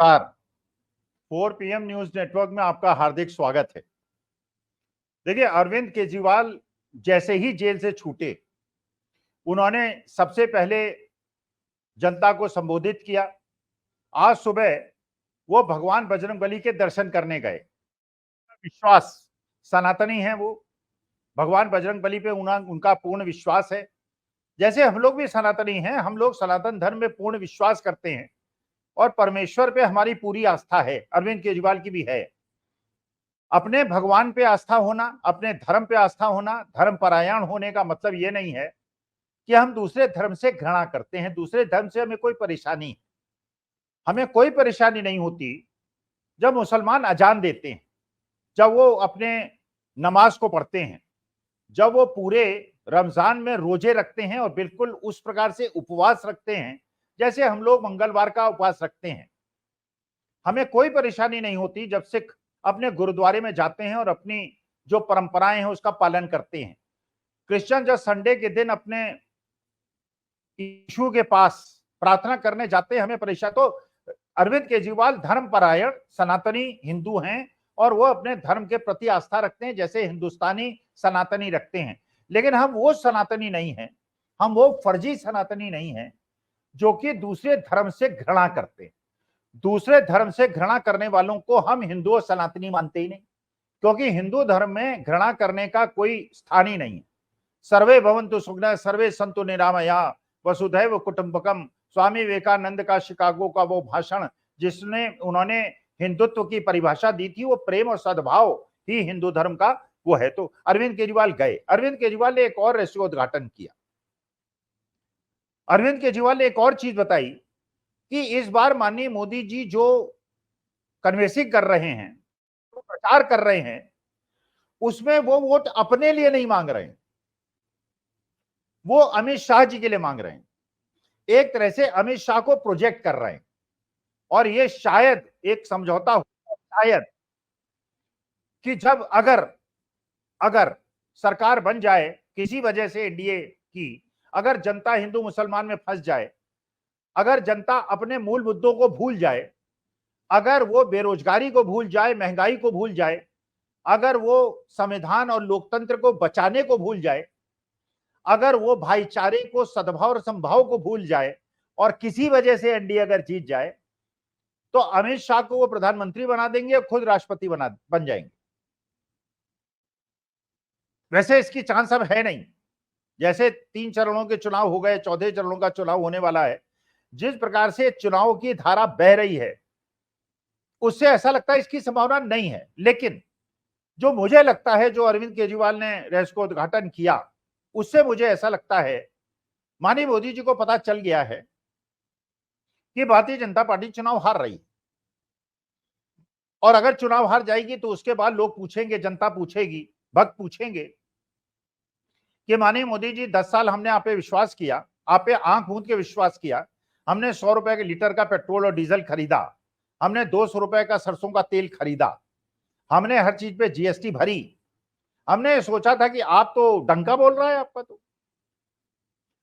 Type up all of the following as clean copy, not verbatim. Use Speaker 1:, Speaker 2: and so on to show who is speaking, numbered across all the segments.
Speaker 1: नमस्कार। 4 PM news network में आपका हार्दिक स्वागत है। देखिए, अरविंद केजरीवाल जैसे ही जेल से छूटे, उन्होंने सबसे पहले जनता को संबोधित किया। आज सुबह वो भगवान बजरंगबली के दर्शन करने गए। विश्वास सनातनी है, वो भगवान बजरंगबली पे उनका पूर्ण विश्वास है। जैसे हम लोग भी सनातनी हैं, हम लोग सनातन धर्म में पूर्ण विश्वास करते हैं और परमेश्वर पे हमारी पूरी आस्था है। अरविंद केजरीवाल की भी है। अपने भगवान पे आस्था होना, अपने धर्म पे आस्था होना, धर्म परायण होने का मतलब ये नहीं है कि हम दूसरे धर्म से घृणा करते हैं, दूसरे धर्म से हमें कोई परेशानी। हमें कोई परेशानी नहीं होती जब मुसलमान अजान देते हैं, जब वो अपने नमाज को पढ़ते हैं, जब वो पूरे रमजान में रोजे रखते हैं और बिल्कुल उस प्रकार से उपवास रखते हैं जैसे हम लोग मंगलवार का उपवास रखते हैं। हमें कोई परेशानी नहीं होती जब सिख अपने गुरुद्वारे में जाते हैं और अपनी जो परंपराएं हैं उसका पालन करते हैं। क्रिश्चियन जब संडे के दिन अपने यीशु के पास प्रार्थना करने जाते हैं, हमें परेशान। तो अरविंद केजरीवाल धर्मपरायण सनातनी हिंदू हैं और वो अपने धर्म के प्रति आस्था रखते हैं जैसे हिंदुस्तानी सनातनी रखते हैं। लेकिन हम वो सनातनी नहीं हैं, हम वो फर्जी सनातनी नहीं हैं जो कि दूसरे धर्म से घृणा करते हैं। दूसरे धर्म से घृणा करने वालों को हम हिंदू और सनातनी मानते ही नहीं, क्योंकि हिंदू धर्म में घृणा करने का कोई स्थान ही नहीं है। सर्वे भवन्तु सुखिनः, सर्वे सन्तु निरामया, वसुधैव कुटुंबकम। स्वामी विवेकानंद का शिकागो का वो भाषण, जिसने उन्होंने हिंदुत्व की परिभाषा दी थी, वो प्रेम और सद्भाव ही हिंदू धर्म का वो है। तो अरविंद केजरीवाल गए। अरविंद केजरीवाल ने एक और रहस्योद्घाटन किया। अरविंद केजरीवाल ने एक और चीज बताई कि इस बार माननीय मोदी जी जो कन्वेंसिंग कर रहे हैं, जो प्रचार कर रहे हैं, उसमें वो वोट अपने लिए नहीं मांग रहे हैं, वो अमित शाह जी के लिए मांग रहे हैं। एक तरह से अमित शाह को प्रोजेक्ट कर रहे हैं और ये शायद एक समझौता हो, शायद कि जब अगर अगर सरकार बन जाए किसी वजह से एनडीए की, अगर जनता हिंदू मुसलमान में फंस जाए, अगर जनता अपने मूल मुद्दों को भूल जाए, अगर वो बेरोजगारी को भूल जाए, महंगाई को भूल जाए, अगर वो संविधान और लोकतंत्र को बचाने को भूल जाए, अगर वो भाईचारे को, सद्भाव और संभाव को भूल जाए और किसी वजह से एनडीए अगर जीत जाए, तो अमित शाह को वो प्रधानमंत्री बना देंगे, खुद राष्ट्रपति बन जाएंगे। वैसे इसकी चांस अब है नहीं। जैसे 3 चरणों के चुनाव हो गए, 14 चरणों का चुनाव होने वाला है, जिस प्रकार से चुनाव की धारा बह रही है, उससे ऐसा लगता है इसकी संभावना नहीं है। लेकिन जो मुझे लगता है, जो अरविंद केजरीवाल ने रहस्य को उद्घाटन किया, उससे मुझे ऐसा लगता है माननीय मोदी जी को पता चल गया है कि भारतीय जनता पार्टी चुनाव हार रही है और अगर चुनाव हार जाएगी तो उसके बाद लोग पूछेंगे, जनता पूछेगी, भक्त पूछेंगे कि माननीय मोदी जी 10 साल हमने आप पे विश्वास किया, आप पे आंख मूंद के विश्वास किया, हमने 100 रुपए के लीटर का पेट्रोल और डीजल खरीदा, हमने 200 रुपए का सरसों का तेल खरीदा, हमने हर चीज पे जीएसटी भरी। हमने सोचा था कि आप तो डंका बोल रहा है,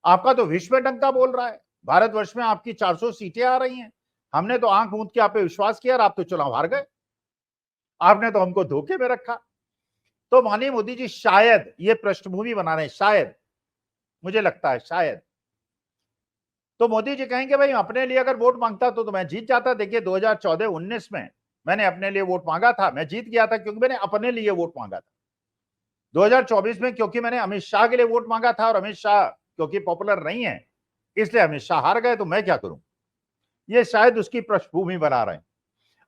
Speaker 1: आपका तो विश्व में डंका बोल रहा है, भारतवर्ष में आपकी 400 सीटें आ रही हैं, हमने तो आंख मूंद के आप पे विश्वास किया और आप तो चुनाव हार गए, आपने तो हमको धोखे में रखा। तो माननीय मोदी जी शायद ये पृष्ठभूमि बना रहे हैं, शायद, मुझे लगता है शायद। तो मोदी जी कहेंगे भाई अपने लिए अगर वोट मांगता तो मैं जीत जाता। देखिए 2014-19 में मैंने अपने लिए वोट मांगा था, मैं जीत गया था क्योंकि मैंने अपने लिए वोट मांगा था। 2024 में क्योंकि मैंने अमित शाह के लिए वोट मांगा था और अमित शाह क्योंकि पॉपुलर नहीं है, इसलिए अमित शाह हार गए, तो मैं क्या करूं। ये शायद उसकी पृष्ठभूमि बना रहे हैं।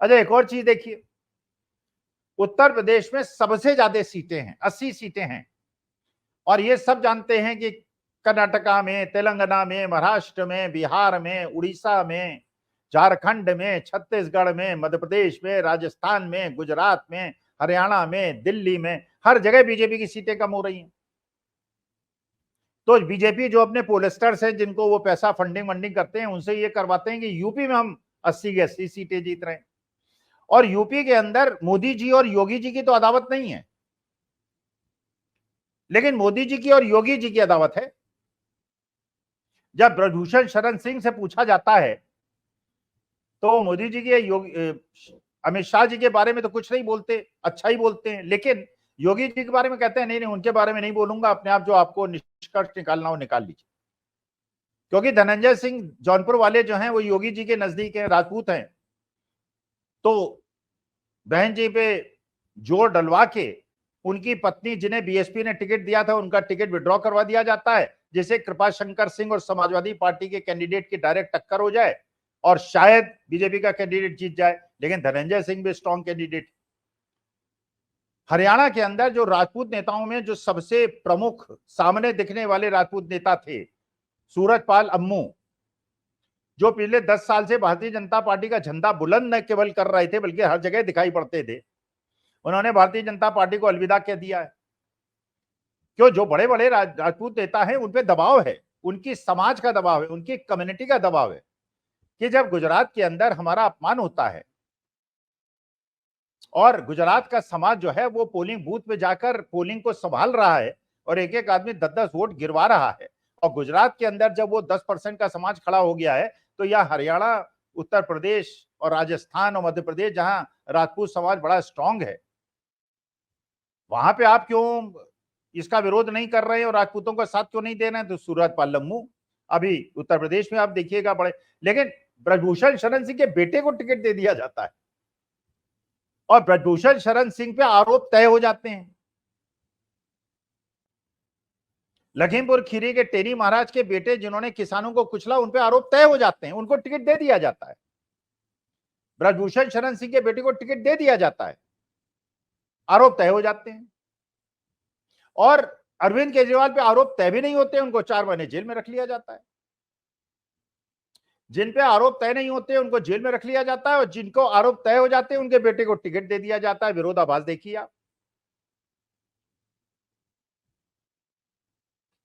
Speaker 1: अच्छा, एक और चीज देखिए, उत्तर प्रदेश में सबसे ज्यादा सीटें हैं, 80 सीटें हैं और ये सब जानते हैं कि कर्नाटका में, तेलंगाना में, महाराष्ट्र में, बिहार में, उड़ीसा में, झारखंड में, छत्तीसगढ़ में, मध्य प्रदेश में, राजस्थान में, गुजरात में, हरियाणा में, दिल्ली में, हर जगह बीजेपी की सीटें कम हो रही हैं। तो बीजेपी जो अपने पोलस्टर्स हैं, जिनको वो पैसा फंडिंग करते हैं, उनसे ये करवाते हैं कि यूपी में हम 80 की 80 सीटें जीत रहे हैं और यूपी के अंदर मोदी जी और योगी जी की तो अदावत नहीं है, लेकिन मोदी जी की और योगी जी की अदावत है। जब ब्रजभूषण शरण सिंह से पूछा जाता है तो मोदी जी के अमित शाह जी के बारे में तो कुछ नहीं बोलते, अच्छा ही बोलते हैं, लेकिन योगी जी के बारे में कहते हैं नहीं नहीं उनके बारे में नहीं बोलूंगा, अपने आप जो आपको निष्कर्ष निकालना हो निकाल लीजिए। क्योंकि धनंजय सिंह जौनपुर वाले जो हैं वो योगी जी के नजदीक हैं, राजपूत हैं, तो बहन जी पे जोर डलवा के उनकी पत्नी जिन्हें बीएसपी ने टिकट दिया था उनका टिकट विड्रॉ करवा दिया जाता है, जिससे कृपा शंकर सिंह और समाजवादी पार्टी के कैंडिडेट की डायरेक्ट टक्कर हो जाए और शायद बीजेपी का कैंडिडेट जीत जाए। लेकिन धनंजय सिंह भी स्ट्रॉन्ग कैंडिडेट। हरियाणा के अंदर जो राजपूत नेताओं में जो सबसे प्रमुख सामने दिखने वाले राजपूत नेता थे, सूरजपाल अम्मू, जो पिछले 10 साल से भारतीय जनता पार्टी का झंडा बुलंद न केवल कर रहे थे बल्कि हर जगह दिखाई पड़ते थे, उन्होंने भारतीय जनता पार्टी को अलविदा कह दिया है। क्यों? जो बड़े बड़े राजपूत नेता हैं उन पे दबाव है, उनकी समाज का दबाव है, उनकी कम्युनिटी का दबाव है कि जब गुजरात के अंदर हमारा अपमान होता है और गुजरात का समाज जो है वो पोलिंग बूथ पे जाकर पोलिंग को संभाल रहा है और एक एक आदमी 10-10 वोट गिरवा रहा है, और गुजरात के अंदर जब वो 10% का समाज खड़ा हो गया है, तो यह हरियाणा, उत्तर प्रदेश और राजस्थान और मध्य प्रदेश जहां राजपूत समाज बड़ा स्ट्रांग है, वहां पे आप क्यों इसका विरोध नहीं कर रहे हैं और राजपूतों का साथ क्यों नहीं दे रहे हैं? तो सूरजपाल अम्मू अभी उत्तर प्रदेश में आप देखिएगा बड़े, लेकिन ब्रजभूषण शरण सिंह के बेटे को टिकट दे दिया जाता है और ब्रजभूषण शरण सिंह पे आरोप तय हो जाते हैं। लखीमपुर खीरी के टेनी महाराज के बेटे जिन्होंने किसानों को कुचला, उन पे आरोप तय हो जाते हैं, उनको टिकट दे दिया जाता है। ब्रजभूषण शरण सिंह के बेटे को टिकट दे दिया जाता है, आरोप तय हो जाते हैं। और अरविंद केजरीवाल पे आरोप तय भी नहीं होते, उनको 4 महीने जेल में रख लिया जाता है। जिन पे आरोप तय नहीं होते उनको जेल में रख लिया जाता है और जिनको आरोप तय हो जाते हैं उनके बेटे को टिकट दे दिया जाता है। विरोधाभास देखिए आप।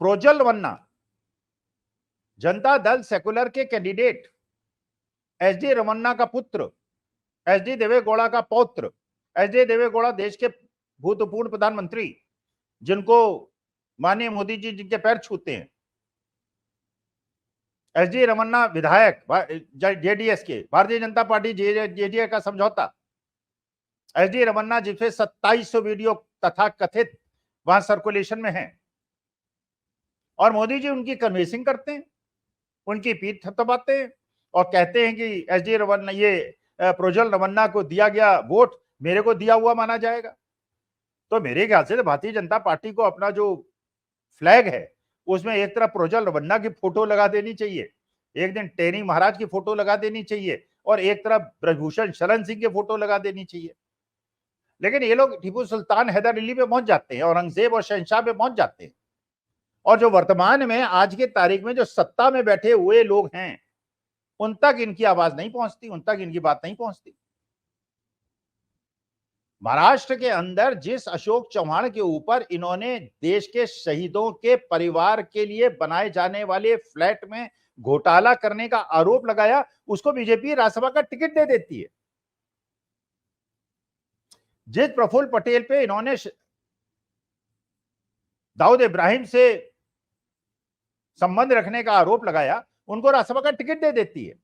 Speaker 1: प्रोज्वल रमन्ना जनता दल सेकुलर के कैंडिडेट, एचडी रमन्ना का पुत्र, एचडी देवेगौड़ा का पौत्र, एचडी देवेगौड़ा देश के भूतपूर्व प्रधानमंत्री जिनको माननीय मोदी जी जिनके पैर छूते हैं, एचडी रमन्ना विधायक जेडीएस के, भारतीय जनता पार्टी जेडीएस का समझौता, एचडी रमन्ना जिसपे 2700 वीडियो तथा कथित वहां सर्कुलेशन में है और मोदी जी उनकी कन्वेंसिंग करते हैं, उनकी पीठ थपथपाते हैं और कहते हैं कि एचडी रमन्ना, ये प्रोज्वल रमन्ना को दिया गया वोट मेरे को दिया हुआ माना जाएगा। तो मेरे ख्याल से भारतीय जनता पार्टी को अपना जो फ्लैग है उसमें एक तरफ प्रोज्वल रमन्ना की फोटो लगा देनी चाहिए, एक दिन टेनी महाराज की फोटो लगा देनी चाहिए और एक तरफ ब्रजभूषण शरण सिंह की फोटो लगा देनी चाहिए। लेकिन ये लोग टीपू सुल्तान, हैदर अली पे पहुंच जाते हैं, औरंगजेब और शहनशाह पे पहुंच जाते हैं और जो वर्तमान में आज की तारीख में जो सत्ता में बैठे हुए लोग हैं उन तक इनकी आवाज नहीं पहुंचती, उन तक इनकी बात नहीं पहुंचती। महाराष्ट्र के अंदर जिस अशोक चौहान के ऊपर इन्होंने देश के शहीदों के परिवार के लिए बनाए जाने वाले फ्लैट में घोटाला करने का आरोप लगाया, उसको बीजेपी राज्यसभा का टिकट दे देती है। जिस प्रफुल्ल पटेल पे इन्होंने दाऊद इब्राहिम से संबंध रखने का आरोप लगाया, उनको राज्यसभा का टिकट दे देती है।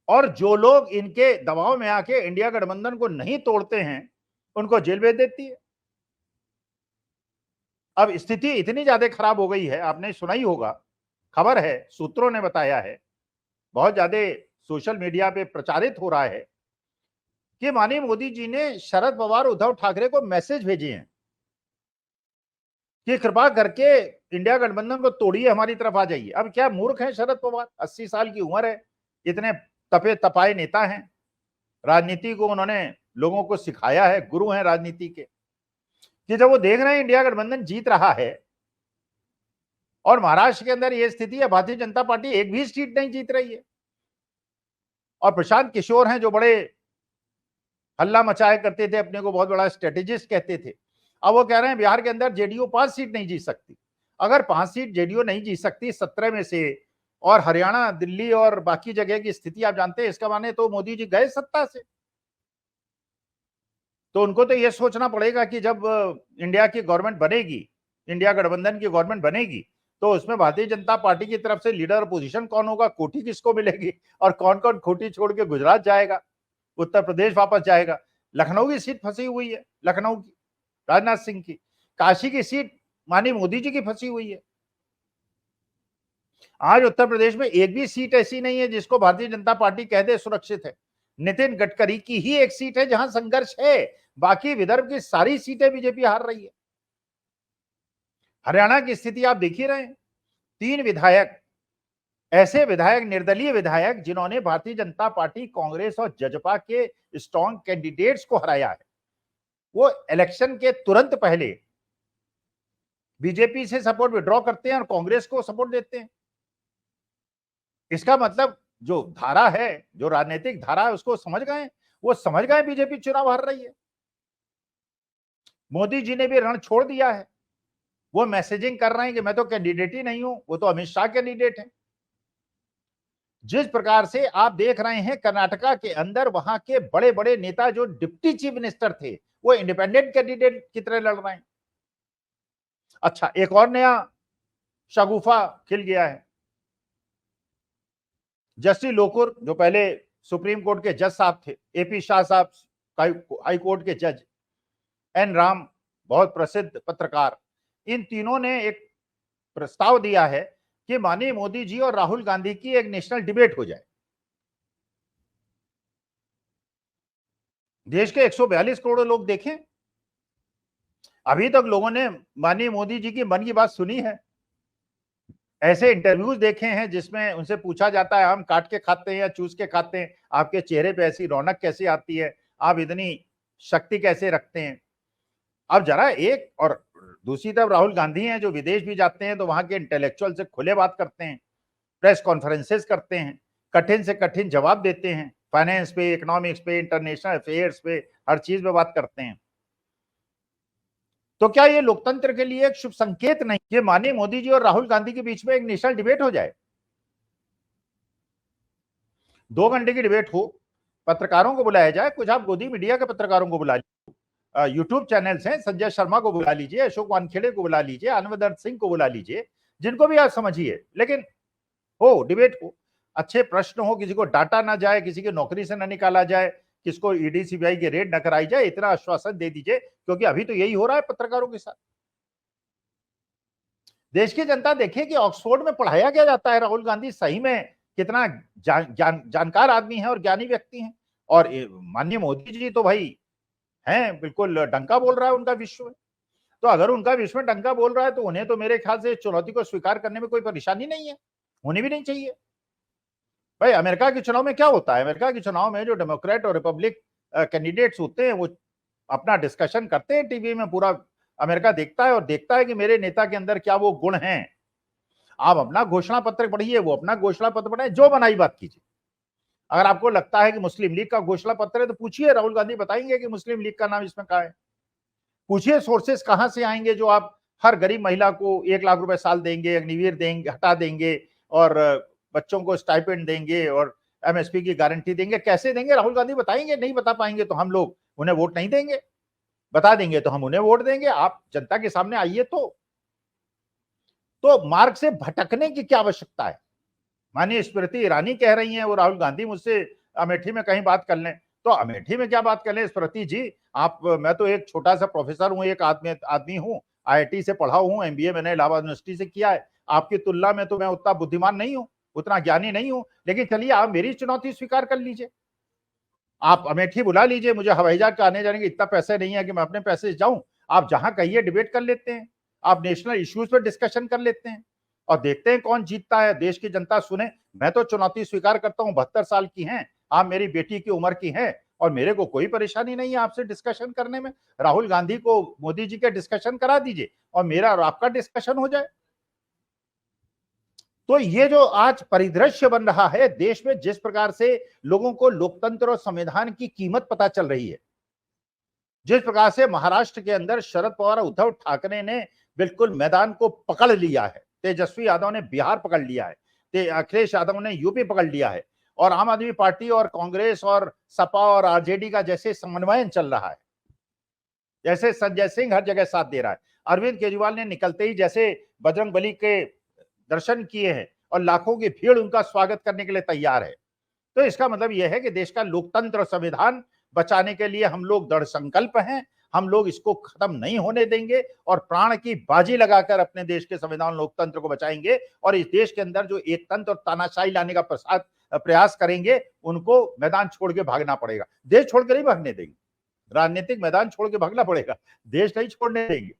Speaker 1: और जो लोग इनके दबाव में आके इंडिया गठबंधन को नहीं तोड़ते हैं उनको जेल भेज देती है। अब स्थिति इतनी ज्यादा खराब हो गई है, आपने सुना ही होगा, खबर है, सूत्रों ने बताया है, बहुत ज्यादा सोशल मीडिया पे प्रचारित हो रहा है कि माननीय मोदी जी ने शरद पवार, उद्धव ठाकरे को मैसेज भेजे हैं कि कृपा करके इंडिया गठबंधन को तोड़िए, हमारी तरफ आ जाइए। अब क्या मूर्ख हैं शरद पवार? 80 साल की उम्र है, इतने तपे तपाए नेता हैं, राजनीति को उन्होंने लोगों को सिखाया है, गुरु हैं राजनीति के, कि जब वो देख रहे हैं इंडिया गठबंधन जीत रहा है और महाराष्ट्र के अंदर ये स्थिति है, भारतीय जनता पार्टी एक भी सीट नहीं जीत रही है और प्रशांत किशोर हैं जो बड़े हल्ला मचाया करते थे, अपने को बहुत बड़ा स्ट्रेटेजिस्ट कहते थे, अब वो कह रहे हैं बिहार के अंदर जेडीयू 5 सीट नहीं जीत सकती। अगर 5 सीट जेडीयू नहीं जीत सकती 17 में से, और हरियाणा, दिल्ली और बाकी जगह की स्थिति आप जानते हैं, इसका माने तो मोदी जी गए सत्ता से। तो उनको तो यह सोचना पड़ेगा कि जब इंडिया की गवर्नमेंट बनेगी, इंडिया गठबंधन की गवर्नमेंट बनेगी, तो उसमें भारतीय जनता पार्टी की तरफ से लीडर अपोजिशन कौन होगा, कोठी किसको मिलेगी, और कौन कौन कोठी छोड़ के गुजरात जाएगा, उत्तर प्रदेश वापस जाएगा। लखनऊ की सीट फंसी हुई है, लखनऊ की राजनाथ सिंह की। काशी की सीट माननीय मोदी जी की फंसी हुई है। आज उत्तर प्रदेश में एक भी सीट ऐसी नहीं है जिसको भारतीय जनता पार्टी कह दे सुरक्षित है। नितिन गडकरी की ही एक सीट है जहां संघर्ष है, बाकी विदर्भ की सारी सीटें बीजेपी हार रही है। हरियाणा की स्थिति आप देख ही रहे हैं। 3 विधायक, ऐसे विधायक, निर्दलीय विधायक जिन्होंने भारतीय जनता पार्टी, कांग्रेस और जजपा के स्ट्रॉन्ग कैंडिडेट्स को हराया है, वो इलेक्शन के तुरंत पहले बीजेपी से सपोर्ट विड्रॉ करते हैं और कांग्रेस को सपोर्ट देते हैं। इसका मतलब जो धारा है, जो राजनीतिक धारा है, उसको समझ गए, वो समझ गए बीजेपी चुनाव हार रही है। मोदी जी ने भी रण छोड़ दिया है। वो मैसेजिंग कर रहे हैं कि मैं तो कैंडिडेट ही नहीं हूं, वो तो अमित शाह कैंडिडेट है। जिस प्रकार से आप देख रहे हैं कर्नाटका के अंदर वहां के बड़े बड़े नेता जो डिप्टी चीफ मिनिस्टर थे, वो इंडिपेंडेंट कैंडिडेट की तरह लड़ रहे हैं। अच्छा, एक और नया शगुफा खिल गया है। जस्टिस लोकुर, जो पहले सुप्रीम कोर्ट के जज साहब थे, एपी शाह साहब हाई कोर्ट के जज, एन राम बहुत प्रसिद्ध पत्रकार, इन तीनों ने एक प्रस्ताव दिया है कि माननीय मोदी जी और राहुल गांधी की एक नेशनल डिबेट हो जाए। देश के 142 करोड़ लोग देखें। अभी तक लोगों ने माननीय मोदी जी की मन की बात सुनी है? ऐसे इंटरव्यूज देखे हैं जिसमें उनसे पूछा जाता है, हम काट के खाते हैं या चूस के खाते हैं, आपके चेहरे पे ऐसी रौनक कैसे आती है, आप इतनी शक्ति कैसे रखते हैं? अब जरा एक, और दूसरी तरफ राहुल गांधी हैं जो विदेश भी जाते हैं तो वहां के इंटेलेक्चुअल से खुले बात करते हैं, प्रेस कॉन्फ्रेंसेस करते हैं, कठिन से कठिन जवाब देते हैं, फाइनेंस पे, इकोनॉमिक्स पे, इंटरनेशनल अफेयर्स पे, हर चीज पे बात करते हैं। तो क्या ये लोकतंत्र के लिए एक शुभ संकेत नहीं कि माननीय मोदी जी और राहुल गांधी के बीच में एक नेशनल डिबेट हो जाए? 2 घंटे की डिबेट हो, पत्रकारों को बुलाया जाए, कुछ आप गोदी मीडिया के पत्रकारों को बुला लीजिए, यूट्यूब चैनल्स हैं, संजय शर्मा को बुला लीजिए, अशोक वानखेड़े को बुला लीजिए, अनवरदर सिंह को बुला लीजिए, जिनको भी आप समझिए, लेकिन हो, डिबेट हो, अच्छे प्रश्न हो, किसी को डांटा ना जाए, किसी की नौकरी से ना निकाला जाए, किसको ईडी सीबीआई की रेड न कराई जाए, इतना आश्वासन दे दीजिए, क्योंकि अभी तो यही हो रहा है पत्रकारों के साथ। देश की जनता देखिए कि ऑक्सफोर्ड में पढ़ाया क्या जाता है, राहुल गांधी सही में कितना जानकार आदमी है और ज्ञानी व्यक्ति हैं, और माननीय मोदी जी तो भाई हैं, बिल्कुल डंका बोल रहा है उनका विश्व में। तो अगर उनका विश्व में डंका बोल रहा है तो उन्हें तो मेरे ख्याल से चुनौती को स्वीकार करने में कोई परेशानी नहीं है, होनी भी नहीं चाहिए। भाई अमेरिका के चुनाव में क्या होता है, अमेरिका के चुनाव में जो डेमोक्रेट और रिपब्लिक कैंडिडेट्स होते हैं वो अपना डिस्कशन करते हैं टीवी में, पूरा अमेरिका देखता है और देखता है कि मेरे नेता के अंदर क्या वो गुण हैं। आप अपना घोषणा पत्र पढ़िए, वो अपना घोषणा पत्र पढ़े, जो बनाई बात कीजिए। अगर आपको लगता है कि मुस्लिम लीग का घोषणा पत्र है तो पूछिए, राहुल गांधी बताएंगे कि मुस्लिम लीग का नाम इसमें कहां है। पूछिए सोर्सेस कहां से आएंगे जो आप हर गरीब महिला को 1 लाख रुपए साल देंगे, अग्निवीर देंगे, हटा देंगे, और बच्चों को स्टाइपेंड देंगे और एमएसपी की गारंटी देंगे, कैसे देंगे? राहुल गांधी बताएंगे। नहीं बता पाएंगे तो हम लोग उन्हें वोट नहीं देंगे, बता देंगे तो हम उन्हें वोट देंगे। आप जनता के सामने आइए। तो मार्ग से भटकने की क्या आवश्यकता है? माननीय स्मृति ईरानी कह रही हैं वो राहुल गांधी मुझसे अमेठी में कहीं बात कर लें, तो अमेठी में क्या बात कर लें स्मृति जी? आप, मैं तो एक छोटा सा प्रोफेसर हूं, एक आदमी हूं, आईआईटी से पढ़ा हूं, एमबीए मैंने इलाहाबाद यूनिवर्सिटी से किया है। आपकी तुलना में तो मैं उतना बुद्धिमान नहीं हूं, उतना ज्ञानी नहीं हूं, लेकिन चलिए आप मेरी चुनौती स्वीकार कर लीजिए। आप अमेठी बुला लीजिए, मुझे हवाई जहाज का आने जाने के इतना पैसे नहीं है कि मैं अपने पैसे से जाऊं। आप जहां कहिए डिबेट कर लेते हैं, आप नेशनल इश्यूज पर डिस्कशन कर लेते हैं और देखते हैं कौन जीतता है। देश की जनता सुने। मैं तो चुनौती स्वीकार करता हूं, 72 साल की हैं आप, मेरी बेटी की उम्र की हैं, और मेरे को कोई परेशानी नहीं है आपसे डिस्कशन करने में। राहुल गांधी को मोदी जी के डिस्कशन करा दीजिए और मेरा और आपका डिस्कशन हो जाए। तो ये जो आज परिदृश्य बन रहा है देश में, जिस प्रकार से लोगों को लोकतंत्र और संविधान की कीमत पता चल रही है, जिस प्रकार से महाराष्ट्र के अंदर शरद पवार और उद्धव ठाकरे ने बिल्कुल मैदान को पकड़ लिया है, तेजस्वी यादव ने बिहार पकड़ लिया है, अखिलेश यादव ने यूपी पकड़ लिया है, और आम आदमी पार्टी और कांग्रेस और सपा और आरजेडी का जैसे समन्वयन चल रहा है, जैसे संजय सिंह हर जगह साथ दे रहा है। अरविंद केजरीवाल ने निकलते ही जैसे बजरंगबली के दर्शन किए हैं और लाखों की भीड़ उनका स्वागत करने के लिए तैयार है। तो इसका मतलब यह है कि देश का लोकतंत्र संविधान बचाने के लिए हम लोग दृढ़ संकल्प हैं। हम लोग इसको खत्म नहीं होने देंगे और प्राण की बाजी लगाकर अपने देश के संविधान लोकतंत्र को बचाएंगे और इस देश के अंदर जो एक तंत्र और तानाशाही लाने का प्रयास करेंगे उनको मैदान छोड़ के भागना पड़ेगा। देश छोड़ के नहीं भागने देंगे, राजनीतिक मैदान छोड़ के भागना पड़ेगा, देश नहीं छोड़ने देंगे।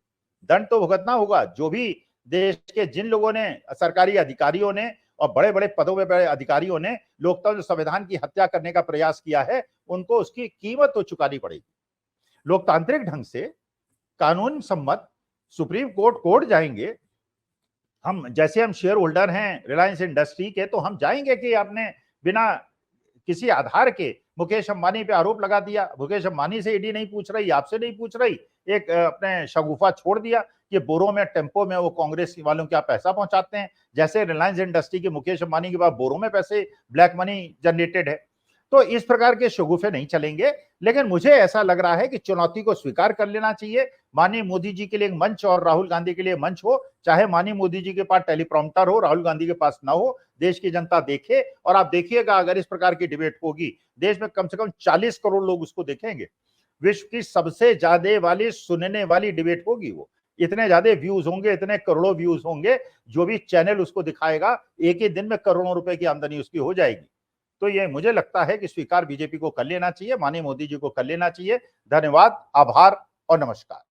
Speaker 1: दंड तो भुगतना होगा। जो भी देश के जिन लोगों ने, सरकारी अधिकारियों ने और बड़े बड़े पदों में बड़े अधिकारियों ने लोकतंत्र संविधान की हत्या करने का प्रयास किया है, उनको उसकी कीमत तो चुकानी पड़ेगी। लोकतांत्रिक ढंग से कानून सम्मत सुप्रीम कोर्ट जाएंगे। हम जैसे हम शेयर होल्डर हैं रिलायंस इंडस्ट्री के, तो हम जाएंगे कि आपने बिना किसी आधार के मुकेश अंबानी पे आरोप लगा दिया। मुकेश अंबानी से ईडी नहीं पूछ रही, आपसे नहीं पूछ रही, एक अपने शगुफा छोड़ दिया कि बोरों में, टेम्पो में वो कांग्रेस वालों क्या पैसा पहुंचाते हैं। जैसे रिलायंस इंडस्ट्री के मुकेश अंबानी के पास बोरों में पैसे, ब्लैक मनी जनरेटेड है। तो इस प्रकार के शगुफे नहीं चलेंगे। लेकिन मुझे ऐसा लग रहा है कि चुनौती को स्वीकार कर लेना चाहिए। माननीय मोदी जी के लिए एक मंच और राहुल गांधी के लिए मंच हो, चाहे माननीय मोदी जी के पास टेलीप्रॉम्प्टर हो, राहुल गांधी के पास ना हो, देश की जनता देखे। और आप देखिएगा अगर इस प्रकार की डिबेट होगी, देश में कम से कम 40 करोड़ लोग उसको देखेंगे। विश्व की सबसे ज्यादा वाली सुनने वाली डिबेट होगी वो। इतने ज्यादा व्यूज होंगे, इतने करोड़ों व्यूज होंगे। जो भी चैनल उसको दिखाएगा, एक ही दिन में करोड़ों रुपए की आमदनी उसकी हो जाएगी। तो ये मुझे लगता है कि स्वीकार बीजेपी को कर लेना चाहिए, माननीय मोदी जी को कर लेना चाहिए। धन्यवाद, आभार और नमस्कार।